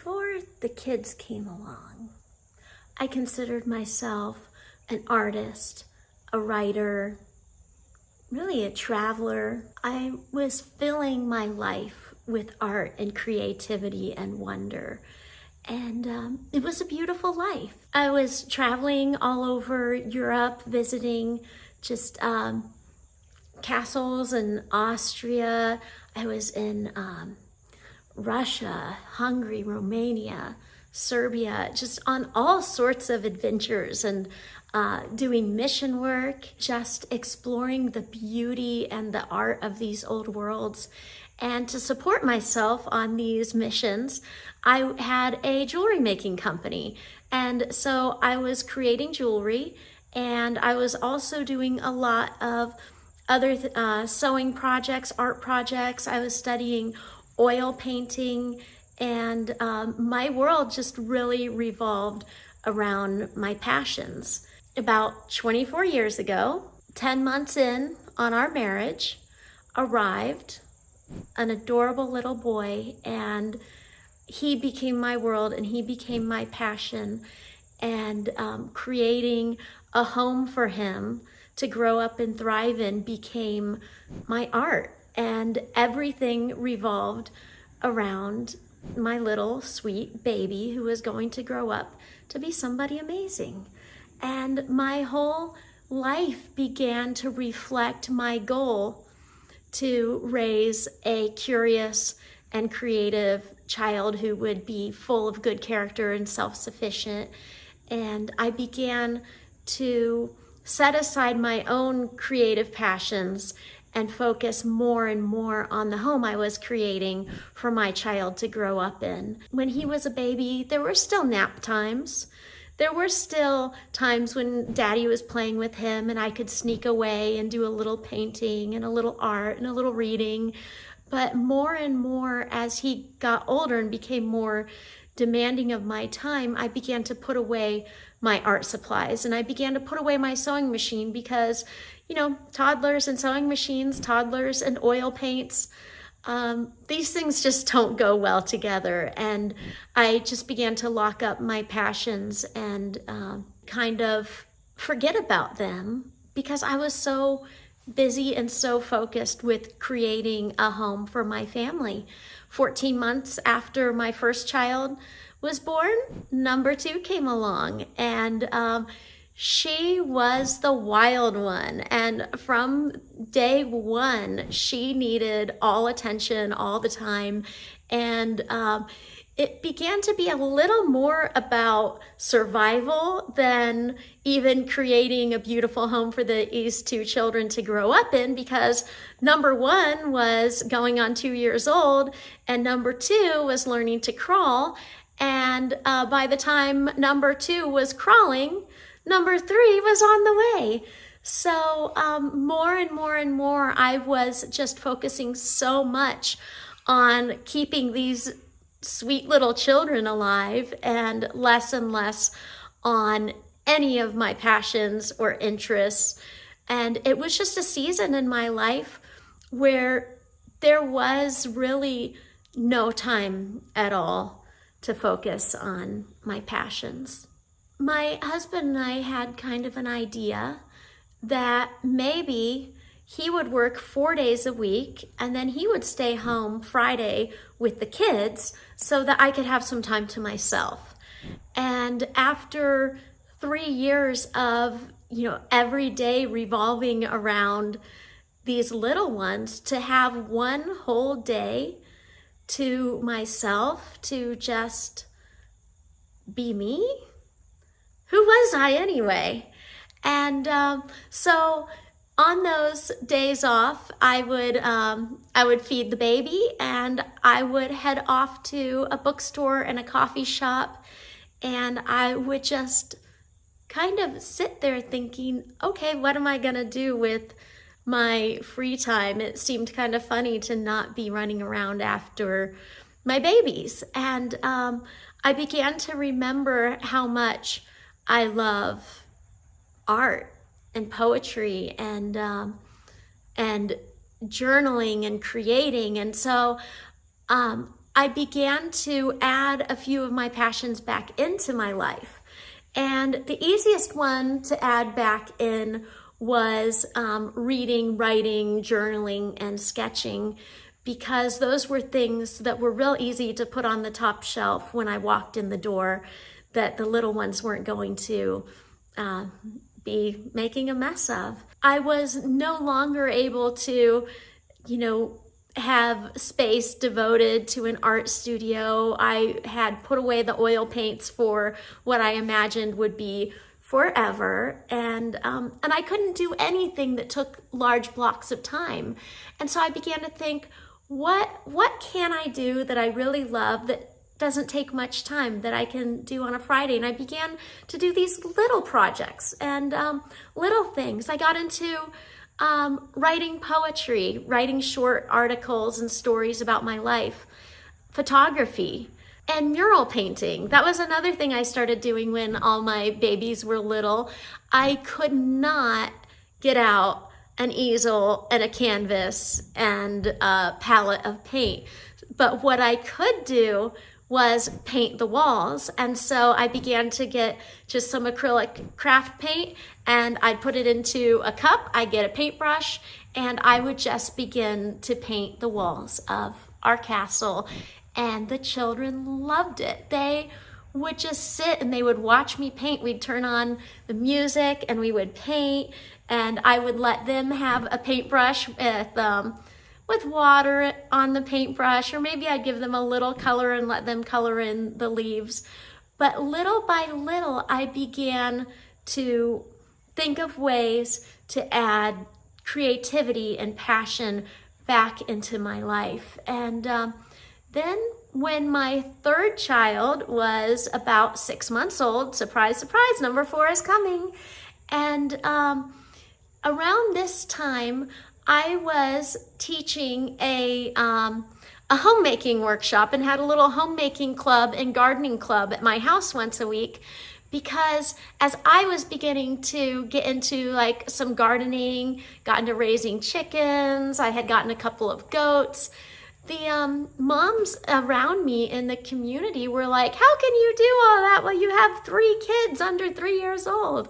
Before the kids came along, I considered myself an artist, a writer, really a traveler. I was filling my life with art and creativity and wonder. And it was a beautiful life. I was traveling all over Europe, visiting just castles in Austria. I was in Russia, Hungary, Romania, Serbia, just on all sorts of adventures and doing mission work, just exploring the beauty and the art of these old worlds. And to support myself on these missions, I had a jewelry making company. And so I was creating jewelry, and I was also doing a lot of other sewing projects, art projects. I was studying oil painting, and my world just really revolved around my passions. About 24 years ago, 10 months in on our marriage, arrived an adorable little boy, and he became my world and he became my passion. And creating a home for him to grow up and thrive in became my art. And everything revolved around my little sweet baby who was going to grow up to be somebody amazing. And my whole life began to reflect my goal to raise a curious and creative child who would be full of good character and self-sufficient. And I began to set aside my own creative passions and focus more and more on the home I was creating for my child to grow up in. When he was a baby, there were still nap times. There were still times when Daddy was playing with him and I could sneak away and do a little painting and a little art and a little reading. But more and more as he got older and became more demanding of my time, I began to put away my art supplies and I began to put away my sewing machine because, you know, toddlers and sewing machines, toddlers and oil paints, these things just don't go well together. And I just began to lock up my passions and kind of forget about them because I was so busy and so focused with creating a home for my family. 14 months after my first child was born, number 2 came along, and she was the wild one. And from day one, she needed all attention all the time. And it began to be a little more about survival than even creating a beautiful home for these 2 children to grow up in, because number 1 was going on 2 years old and number 2 was learning to crawl. And by the time number 2 was crawling, number 3 was on the way. So more and more and more, I was just focusing so much on keeping these sweet little children alive and less on any of my passions or interests. And it was just a season in my life where there was really no time at all to focus on my passions. My husband and I had kind of an idea that maybe he would work 4 days a week and then he would stay home Friday with the kids so that I could have some time to myself. And after 3 years of, every day revolving around these little ones, to have one whole day to myself to just be me? Who was I anyway? And so on those days off, I would feed the baby and I would head off to a bookstore and a coffee shop, and I would just kind of sit there thinking, okay, what am I gonna do with my free time? It seemed kind of funny to not be running around after my babies. And I began to remember how much I love art and poetry and journaling and creating. And so I began to add a few of my passions back into my life. And the easiest one to add back in was reading, writing, journaling, and sketching, because those were things that were real easy to put on the top shelf when I walked in the door, that the little ones weren't going to be making a mess of. I was no longer able to, have space devoted to an art studio. I had put away the oil paints for what I imagined would be forever, and I couldn't do anything that took large blocks of time. And so I began to think, what can I do that I really love that doesn't take much time, that I can do on a Friday? And I began to do these little projects and little things. I got into writing poetry, writing short articles and stories about my life, photography, and mural painting. That was another thing I started doing when all my babies were little. I could not get out an easel and a canvas and a palette of paint. But what I could do was paint the walls. And so I began to get just some acrylic craft paint, and I'd put it into a cup, I'd get a paintbrush, and I would just begin to paint the walls of our castle. And the children loved it. They would just sit and they would watch me paint. We'd turn on the music and we would paint, and I would let them have a paintbrush with water on the paintbrush, or maybe I'd give them a little color and let them color in the leaves. But little by little, I began to think of ways to add creativity and passion back into my life. And then when my third child was about 6 months old, surprise, surprise, number 4 is coming. And around this time, I was teaching a homemaking workshop and had a little homemaking club and gardening club at my house once a week, because as I was beginning to get into like some gardening, got into raising chickens, I had gotten a couple of goats, the moms around me in the community were like, how can you do all that? Well, you have 3 kids under 3 years old.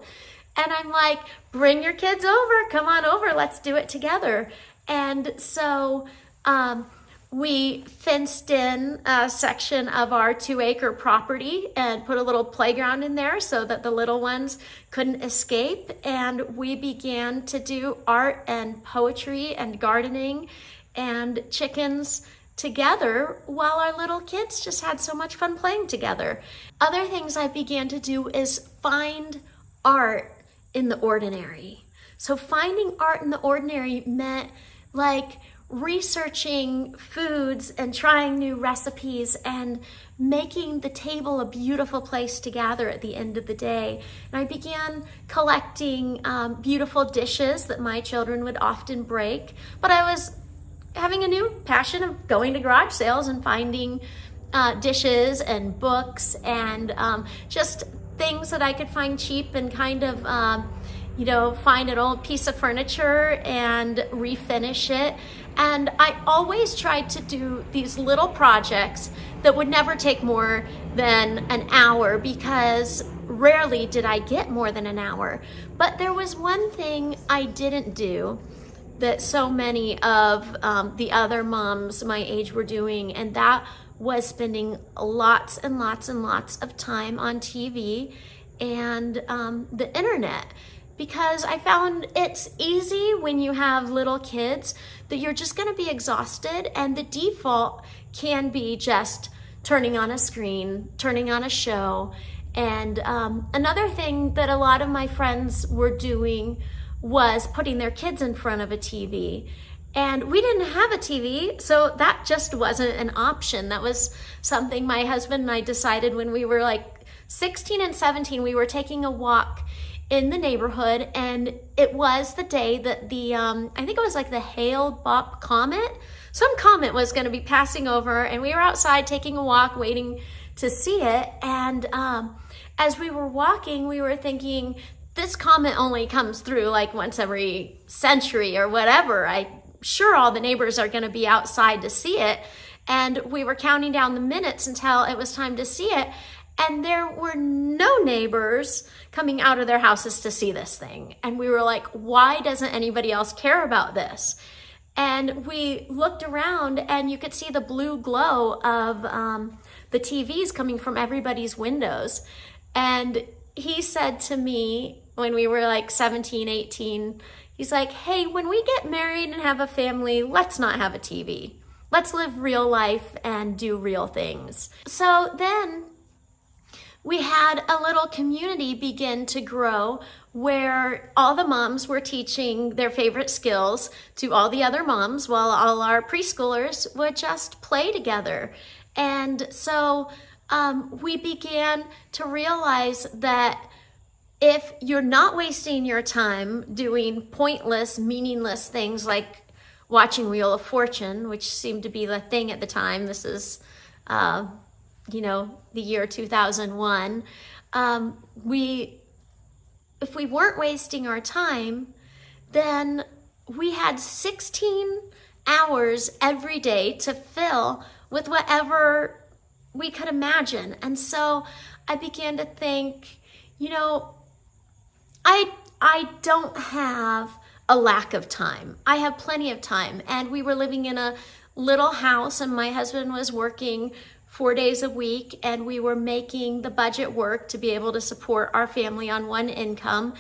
And I'm like, bring your kids over, come on over, let's do it together. And so we fenced in a section of our 2-acre property and put a little playground in there so that the little ones couldn't escape. And we began to do art and poetry and gardening and chickens together while our little kids just had so much fun playing together. Other things I began to do is find art in the ordinary. So finding art in the ordinary meant like researching foods and trying new recipes and making the table a beautiful place to gather at the end of the day. And I began collecting beautiful dishes that my children would often break. But I was having a new passion of going to garage sales and finding dishes and books and just things that I could find cheap and kind of, find an old piece of furniture and refinish it. And I always tried to do these little projects that would never take more than an hour, because rarely did I get more than an hour. But there was one thing I didn't do that so many of the other moms my age were doing, and that was spending lots and lots and lots of time on TV and the internet, because I found it's easy when you have little kids that you're just going to be exhausted, and the default can be just turning on a screen, turning on a show. And another thing that a lot of my friends were doing was putting their kids in front of a TV. And we didn't have a TV, so that just wasn't an option. That was something my husband and I decided when we were like 16 and 17. We were taking a walk in the neighborhood, and it was the day that the, I think it was like the Hale-Bopp comet. Some comet was going to be passing over, and we were outside taking a walk, waiting to see it. And as we were walking, we were thinking, this comet only comes through like once every century or whatever. I'm sure all the neighbors are going to be outside to see it. And we were counting down the minutes until it was time to see it. And there were no neighbors coming out of their houses to see this thing. And we were like, why doesn't anybody else care about this? And we looked around and you could see the blue glow of the TVs coming from everybody's windows. And he said to me when we were like 17, 18, he's like, hey, when we get married and have a family, let's not have a TV. Let's live real life and do real things. So then we had a little community begin to grow where all the moms were teaching their favorite skills to all the other moms while all our preschoolers would just play together. And so we began to realize that if you're not wasting your time doing pointless, meaningless things like watching Wheel of Fortune, which seemed to be the thing at the time, this is the year 2001, if we weren't wasting our time, then we had 16 hours every day to fill with whatever we could imagine. And so I began to think, I don't have a lack of time. I have plenty of time. And we were living in a little house and my husband was working 4 days a week, and we were making the budget work to be able to support our family on one income.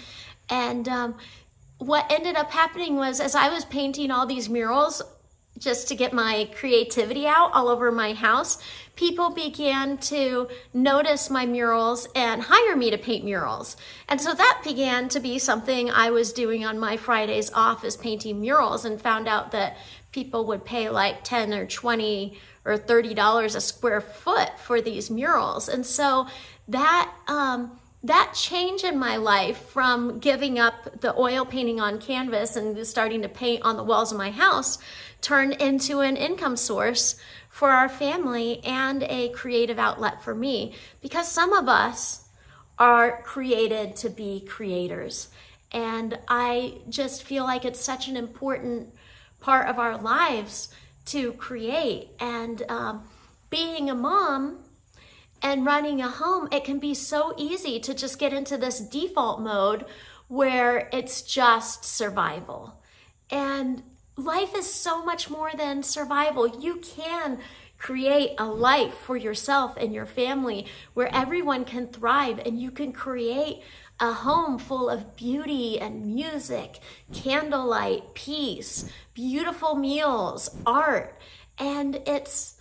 And what ended up happening was, as I was painting all these murals just to get my creativity out all over my house, people began to notice my murals and hire me to paint murals. And so that began to be something I was doing on my Fridays off, is painting murals, and found out that people would pay like 10 or 20 or $30 a square foot for these murals. And so that change in my life from giving up the oil painting on canvas and starting to paint on the walls of my house turned into an income source for our family and a creative outlet for me, because some of us are created to be creators. And I just feel like it's such an important part of our lives to create. And being a mom and running a home, it can be so easy to just get into this default mode where it's just survival. And life is so much more than survival. You can create a life for yourself and your family where everyone can thrive, and you can create a home full of beauty and music, candlelight, peace, beautiful meals, art. And it's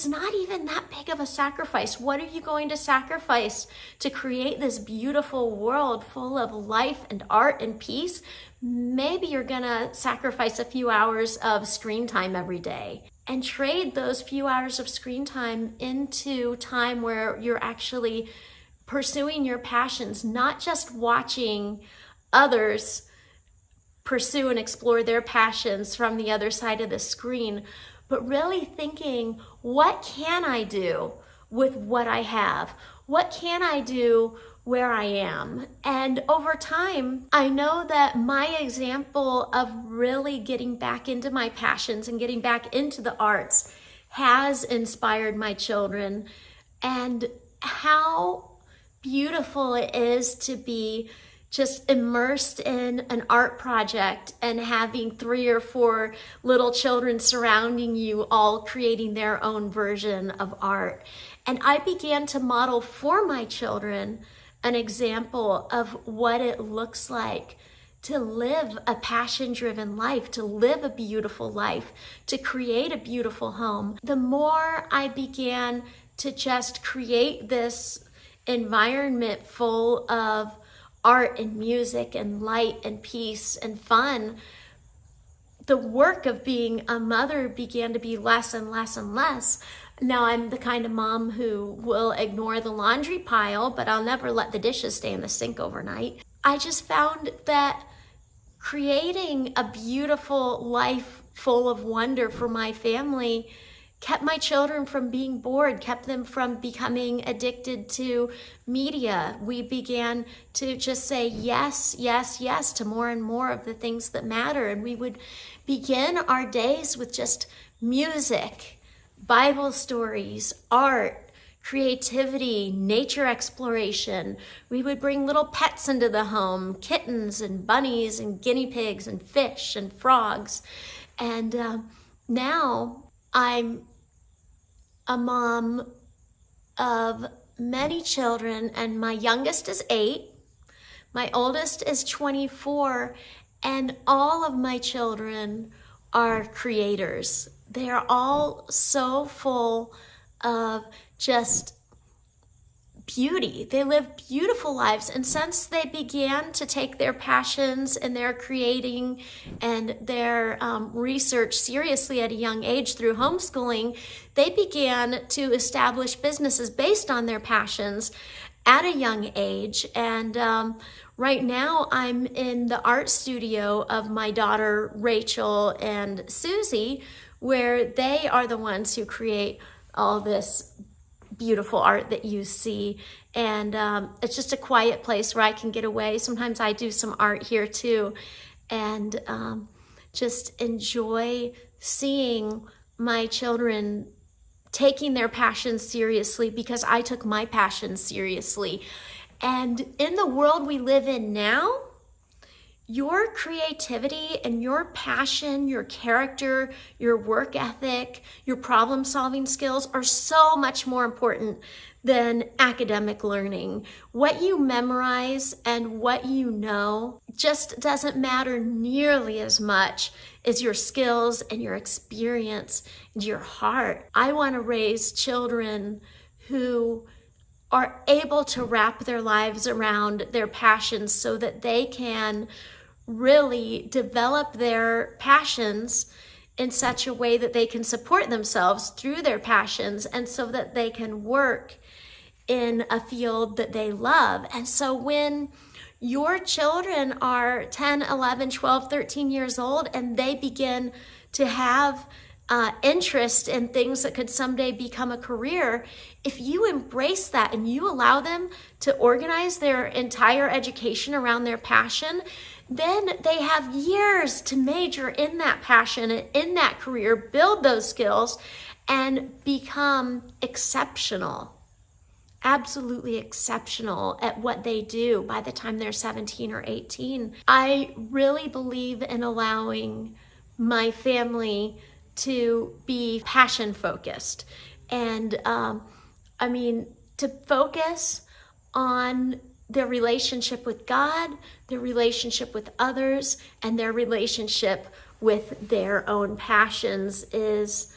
not even that big of a sacrifice. What are you going to sacrifice to create this beautiful world full of life and art and peace? Maybe you're gonna sacrifice a few hours of screen time every day and trade those few hours of screen time into time where you're actually pursuing your passions, not just watching others pursue and explore their passions from the other side of the screen, but really thinking, what can I do with what I have? What can I do where I am? And over time, I know that my example of really getting back into my passions and getting back into the arts has inspired my children, and how beautiful it is to be just immersed in an art project and having 3 or 4 little children surrounding you, all creating their own version of art. And I began to model for my children an example of what it looks like to live a passion-driven life, to live a beautiful life, to create a beautiful home. The more I began to just create this environment full of art and music and light and peace and fun, the work of being a mother began to be less and less and less. Now I'm the kind of mom who will ignore the laundry pile, but I'll never let the dishes stay in the sink overnight. I just found that creating a beautiful life full of wonder for my family kept my children from being bored, kept them from becoming addicted to media. We began to just say yes, yes, yes to more and more of the things that matter. And we would begin our days with just music, Bible stories, art, creativity, nature exploration. We would bring little pets into the home, kittens and bunnies and guinea pigs and fish and frogs. And now I'm a mom of many children, and my youngest is 8, my oldest is 24, and all of my children are creators. They are all so full of just beauty. They live beautiful lives. And since they began to take their passions and their creating and their research seriously at a young age through homeschooling, they began to establish businesses based on their passions at a young age. And right now I'm in the art studio of my daughter Rachel and Susie, where they are the ones who create all this beautiful art that you see. And it's just a quiet place where I can get away. Sometimes I do some art here too, and just enjoy seeing my children taking their passions seriously, because I took my passion seriously. And in the world we live in now, your creativity and your passion, your character, your work ethic, your problem-solving skills are so much more important than academic learning. What you memorize and what you know just doesn't matter nearly as much as your skills and your experience and your heart. I want to raise children who are able to wrap their lives around their passions so that they can really develop their passions in such a way that they can support themselves through their passions, and so that they can work in a field that they love. And so when your children are 10, 11, 12, 13 years old and they begin to have interest in things that could someday become a career, if you embrace that and you allow them to organize their entire education around their passion, then they have years to major in that passion and in that career, build those skills, and become exceptional, absolutely exceptional at what they do by the time they're 17 or 18. I really believe in allowing my family to be passion focused, and to focus on their relationship with God, their relationship with others, and their relationship with their own passions is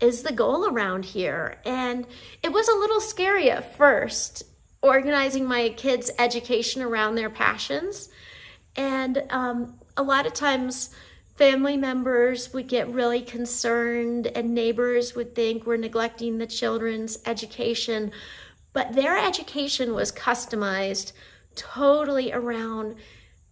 the goal around here. And it was a little scary at first, organizing my kids' education around their passions. And a lot of times family members would get really concerned, and neighbors would think we're neglecting the children's education. But their education was customized totally around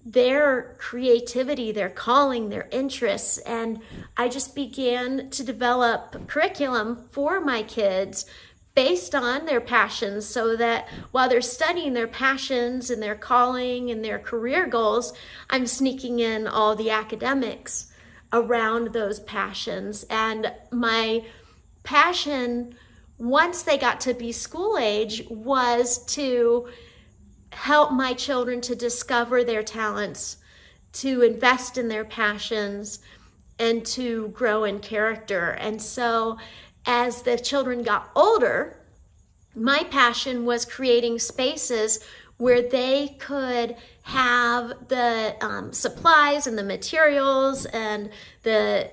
their creativity, their calling, their interests. And I just began to develop curriculum for my kids based on their passions, so that while they're studying their passions and their calling and their career goals, I'm sneaking in all the academics around those passions. And my passion, once they got to be school age, was to help my children to discover their talents, to invest in their passions, and to grow in character. And so as the children got older, my passion was creating spaces where they could have the supplies and the materials and the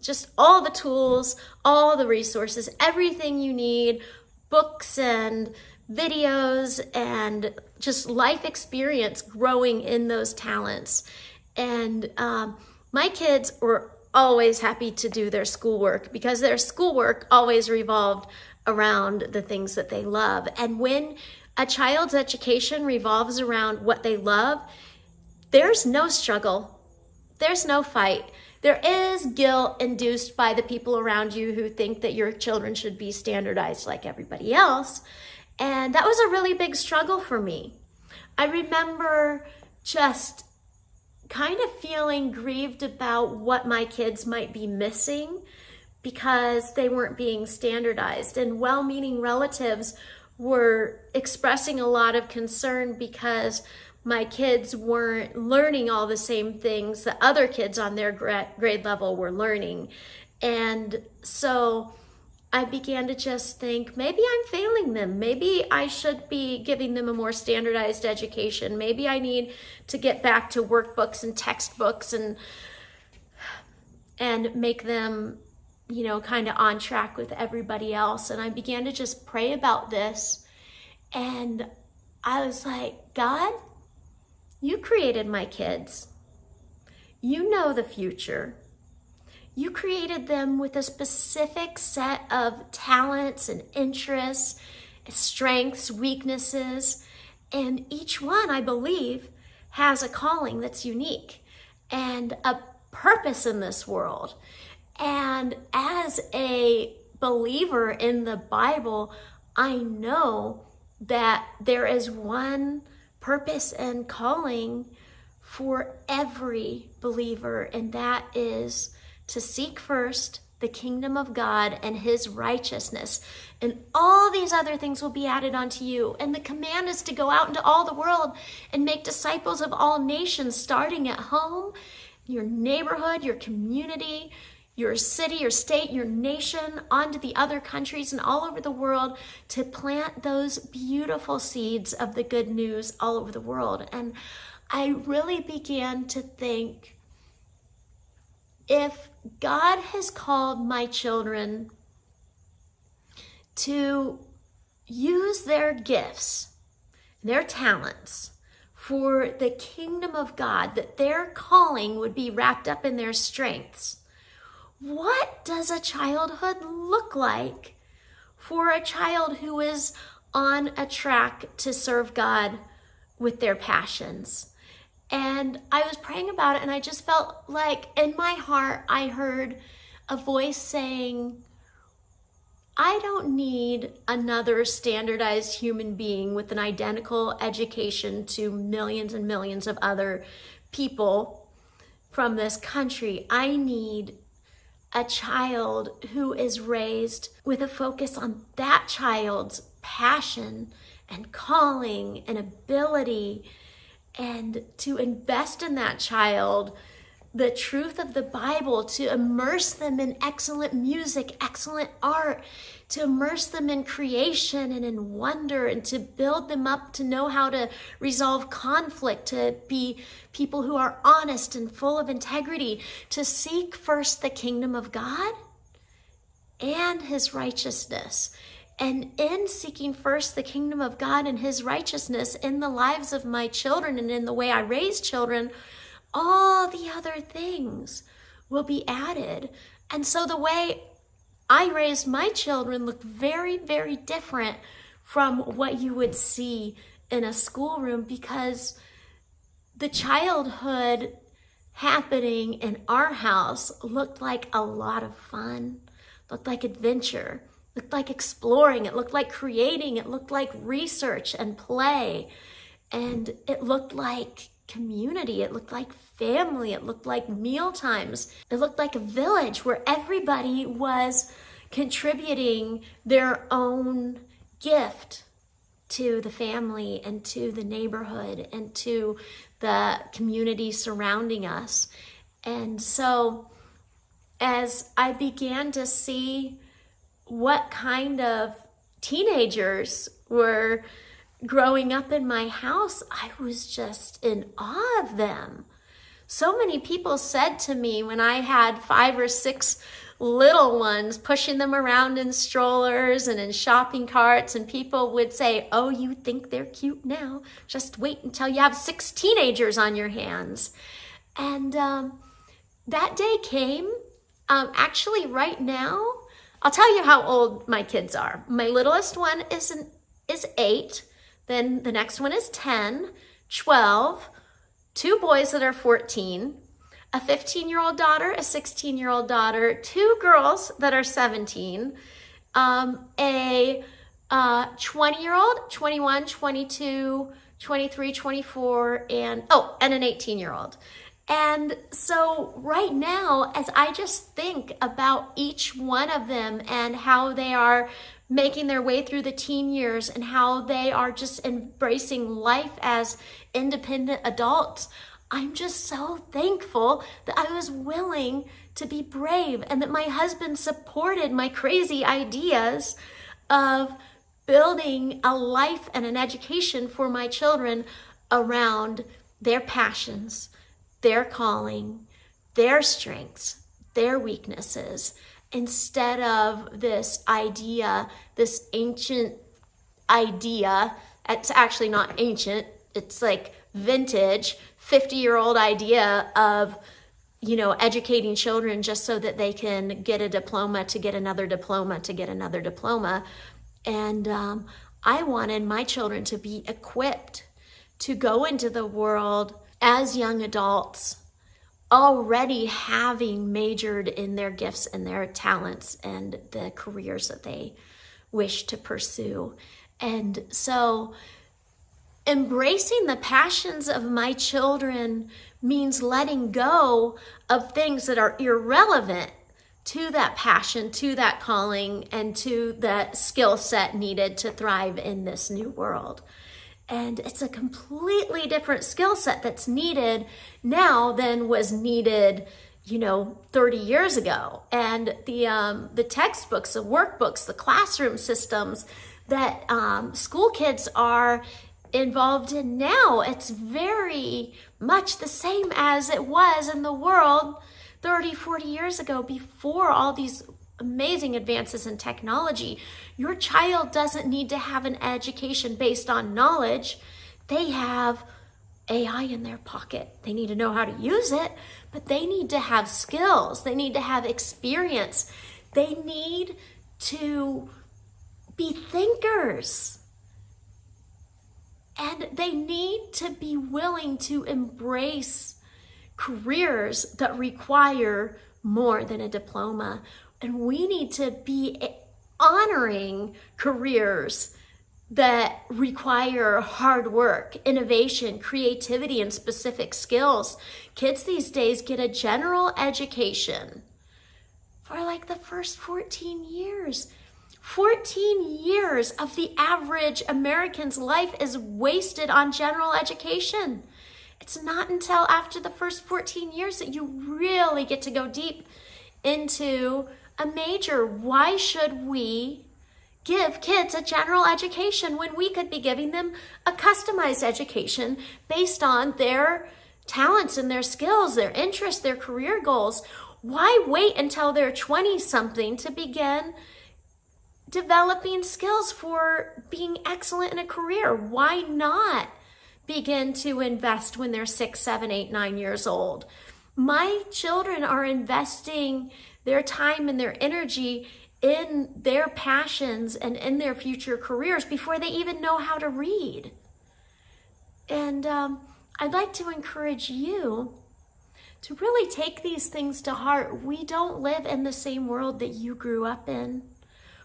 just all the tools, all the resources, everything you need, books and videos and just life experience growing in those talents. And my kids were always happy to do their schoolwork, because their schoolwork always revolved around the things that they love. And when a child's education revolves around what they love, there's no struggle, there's no fight. There is guilt induced by the people around you who think that your children should be standardized like everybody else. And that was a really big struggle for me. I remember just kind of feeling grieved about what my kids might be missing because they weren't being standardized. And well-meaning relatives were expressing a lot of concern because my kids weren't learning all the same things that other kids on their grade level were learning. And so I began to just think, maybe I'm failing them. Maybe I should be giving them a more standardized education. Maybe I need to get back to workbooks and textbooks and make them, you know, kind of on track with everybody else. And I began to just pray about this. And I was like, God, you created my kids. You know the future. You created them with a specific set of talents and interests, strengths, weaknesses, and each one, I believe, has a calling that's unique and a purpose in this world. And as a believer in the Bible, I know that there is one purpose and calling for every believer, and that is to seek first the kingdom of God and his righteousness, and all these other things will be added unto you. And the command is to go out into all the world and make disciples of all nations, starting at home, your neighborhood, your community, your city, your state, your nation, onto the other countries and all over the world, to plant those beautiful seeds of the good news all over the world. And I really began to think, if God has called my children to use their gifts, their talents for the kingdom of God, that their calling would be wrapped up in their strengths, what does a childhood look like for a child who is on a track to serve God with their passions? And I was praying about it, and I just felt like in my heart, I heard a voice saying, I don't need another standardized human being with an identical education to millions and millions of other people from this country. I need a child who is raised with a focus on that child's passion and calling and ability, and to invest in that child the truth of the Bible, to immerse them in excellent music, excellent art, to immerse them in creation and in wonder, and to build them up to know how to resolve conflict, to be people who are honest and full of integrity, to seek first the kingdom of God and his righteousness. And in seeking first the kingdom of God and his righteousness in the lives of my children and in the way I raise children, all the other things will be added. And so the way I raised my children looked very, very different from what you would see in a schoolroom, because the childhood happening in our house looked like a lot of fun, looked like adventure, looked like exploring, it looked like creating, it looked like research and play, and it looked like community, it looked like family, it looked like meal times, it looked like a village where everybody was contributing their own gift to the family and to the neighborhood and to the community surrounding us. And so as I began to see what kind of teenagers were growing up in my house, I was just in awe of them. So many people said to me when I had 5 or 6 little ones, pushing them around in strollers and in shopping carts, and people would say, oh, you think they're cute now? Just wait until you have 6 teenagers on your hands. And that day came. Actually, right now, I'll tell you how old my kids are. My littlest one is 8. Then the next one is 10, 12, 2 boys that are 14, a 15-year-old daughter, a 16-year-old daughter, 2 girls that are 17, a 20-year-old, 21, 22, 23, 24, and an 18-year-old. And so right now, as I just think about each one of them and how they are making their way through the teen years and how they are just embracing life as independent adults, I'm just so thankful that I was willing to be brave and that my husband supported my crazy ideas of building a life and an education for my children around their passions, their calling, their strengths, their weaknesses, instead of this idea, this ancient idea. It's actually not ancient, it's like vintage, 50-year-old idea of, educating children just so that they can get a diploma to get another diploma to get another diploma. And I wanted my children to be equipped to go into the world as young adults, already having majored in their gifts and their talents and the careers that they wish to pursue. And so embracing the passions of my children means letting go of things that are irrelevant to that passion, to that calling, and to that skill set needed to thrive in this new world. And it's a completely different skill set that's needed now than was needed, 30 years ago. And the textbooks, the workbooks, the classroom systems that school kids are involved in now, it's very much the same as it was in the world 30, 40 years ago, before all these amazing advances in technology. Your child doesn't need to have an education based on knowledge. They have AI in their pocket. They need to know how to use it, but they need to have skills. They need to have experience. They need to be thinkers. And they need to be willing to embrace careers that require more than a diploma. And we need to be honoring careers that require hard work, innovation, creativity, and specific skills. Kids these days get a general education for like the first 14 years. 14 years of the average American's life is wasted on general education. It's not until after the first 14 years that you really get to go deep into a major. Why should we give kids a general education when we could be giving them a customized education based on their talents and their skills, their interests, their career goals? Why wait until they're 20-something to begin developing skills for being excellent in a career? Why not begin to invest when they're 6, 7, 8, 9 years old? My children are investing their time and their energy in their passions and in their future careers before they even know how to read. And I'd like to encourage you to really take these things to heart. We don't live in the same world that you grew up in.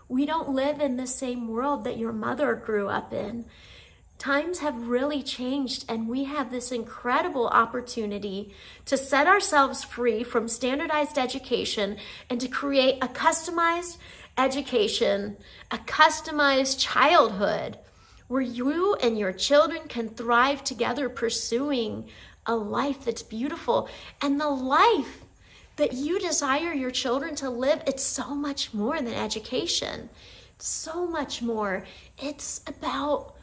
We don't live in the same world that your mother grew up in. Times have really changed, and we have this incredible opportunity to set ourselves free from standardized education and to create a customized education, a customized childhood where you and your children can thrive together pursuing a life that's beautiful. And the life that you desire your children to live, it's so much more than education. So much more. It's about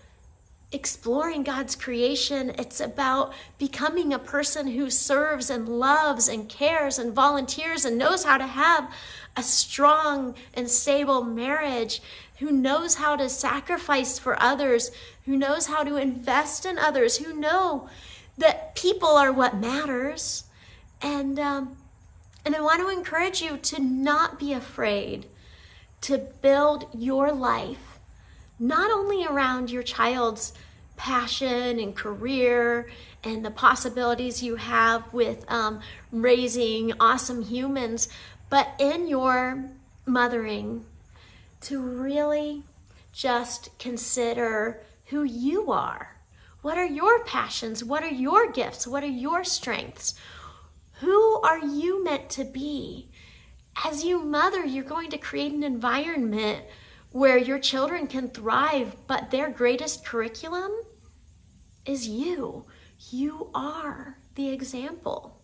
exploring God's creation. It's about becoming a person who serves and loves and cares and volunteers and knows how to have a strong and stable marriage, who knows how to sacrifice for others, who knows how to invest in others, who know that people are what matters. And I want to encourage you to not be afraid to build your life, not only around your child's passion and career and the possibilities you have with raising awesome humans, but in your mothering, to really just consider who you are. What are your passions? What are your gifts? What are your strengths? Who are you meant to be? As you mother, you're going to create an environment where your children can thrive, but their greatest curriculum is you. You are the example.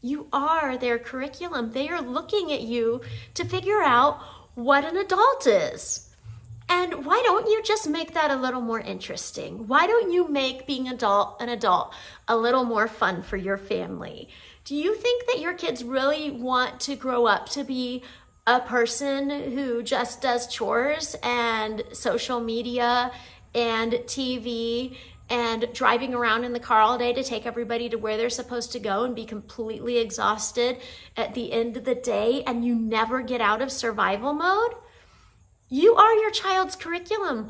You are their curriculum. They are looking at you to figure out what an adult is. And why don't you just make that a little more interesting? Why don't you make being an adult a little more fun for your family? Do you think that your kids really want to grow up to be a person who just does chores and social media and TV and driving around in the car all day to take everybody to where they're supposed to go and be completely exhausted at the end of the day, and you never get out of survival mode? You are your child's curriculum.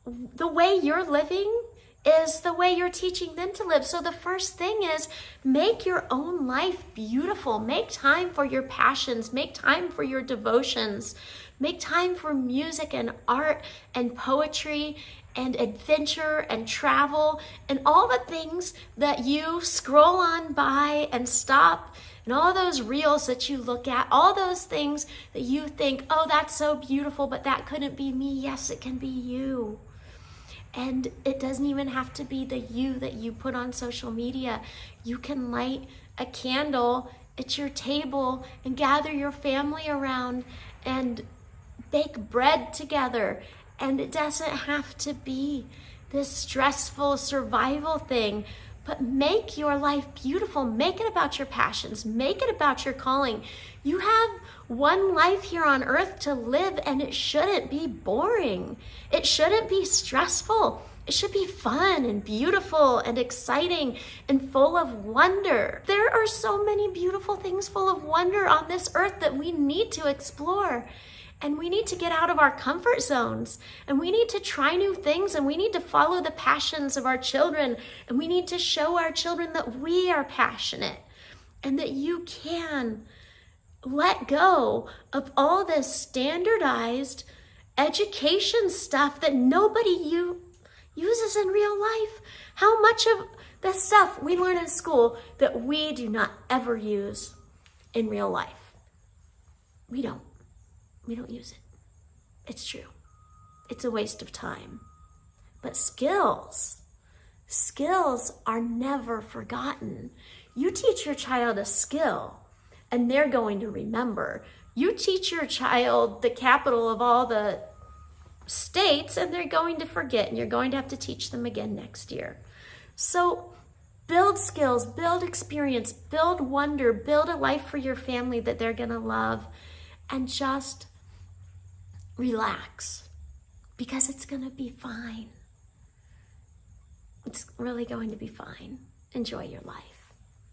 The way you're living is the way you're teaching them to live. So the first thing is make your own life beautiful. Make time for your passions. Make time for your devotions. Make time for music and art and poetry and adventure and travel and all the things that you scroll on by and stop, and all those reels that you look at, all those things that you think, oh, that's so beautiful, but that couldn't be me. Yes, it can be you. And it doesn't even have to be the you that you put on social media. You can light a candle at your table and gather your family around and bake bread together. And it doesn't have to be this stressful survival thing, but make your life beautiful. Make it about your passions. Make it about your calling. You have one life here on earth to live, and it shouldn't be boring. It shouldn't be stressful. It should be fun and beautiful and exciting and full of wonder. There are so many beautiful things full of wonder on this earth that we need to explore. And we need to get out of our comfort zones, and we need to try new things, and we need to follow the passions of our children, and we need to show our children that we are passionate and that you can let go of all this standardized education stuff that nobody uses in real life. How much of the stuff we learn in school that we do not ever use in real life? We don't use it. It's true. It's a waste of time. But skills are never forgotten. You teach your child a skill, and they're going to remember. You teach your child the capital of all the states, and they're going to forget, and you're going to have to teach them again next year. So build skills, build experience, build wonder, build a life for your family that they're going to love, and just relax, because it's going to be fine. It's really going to be fine. Enjoy your life.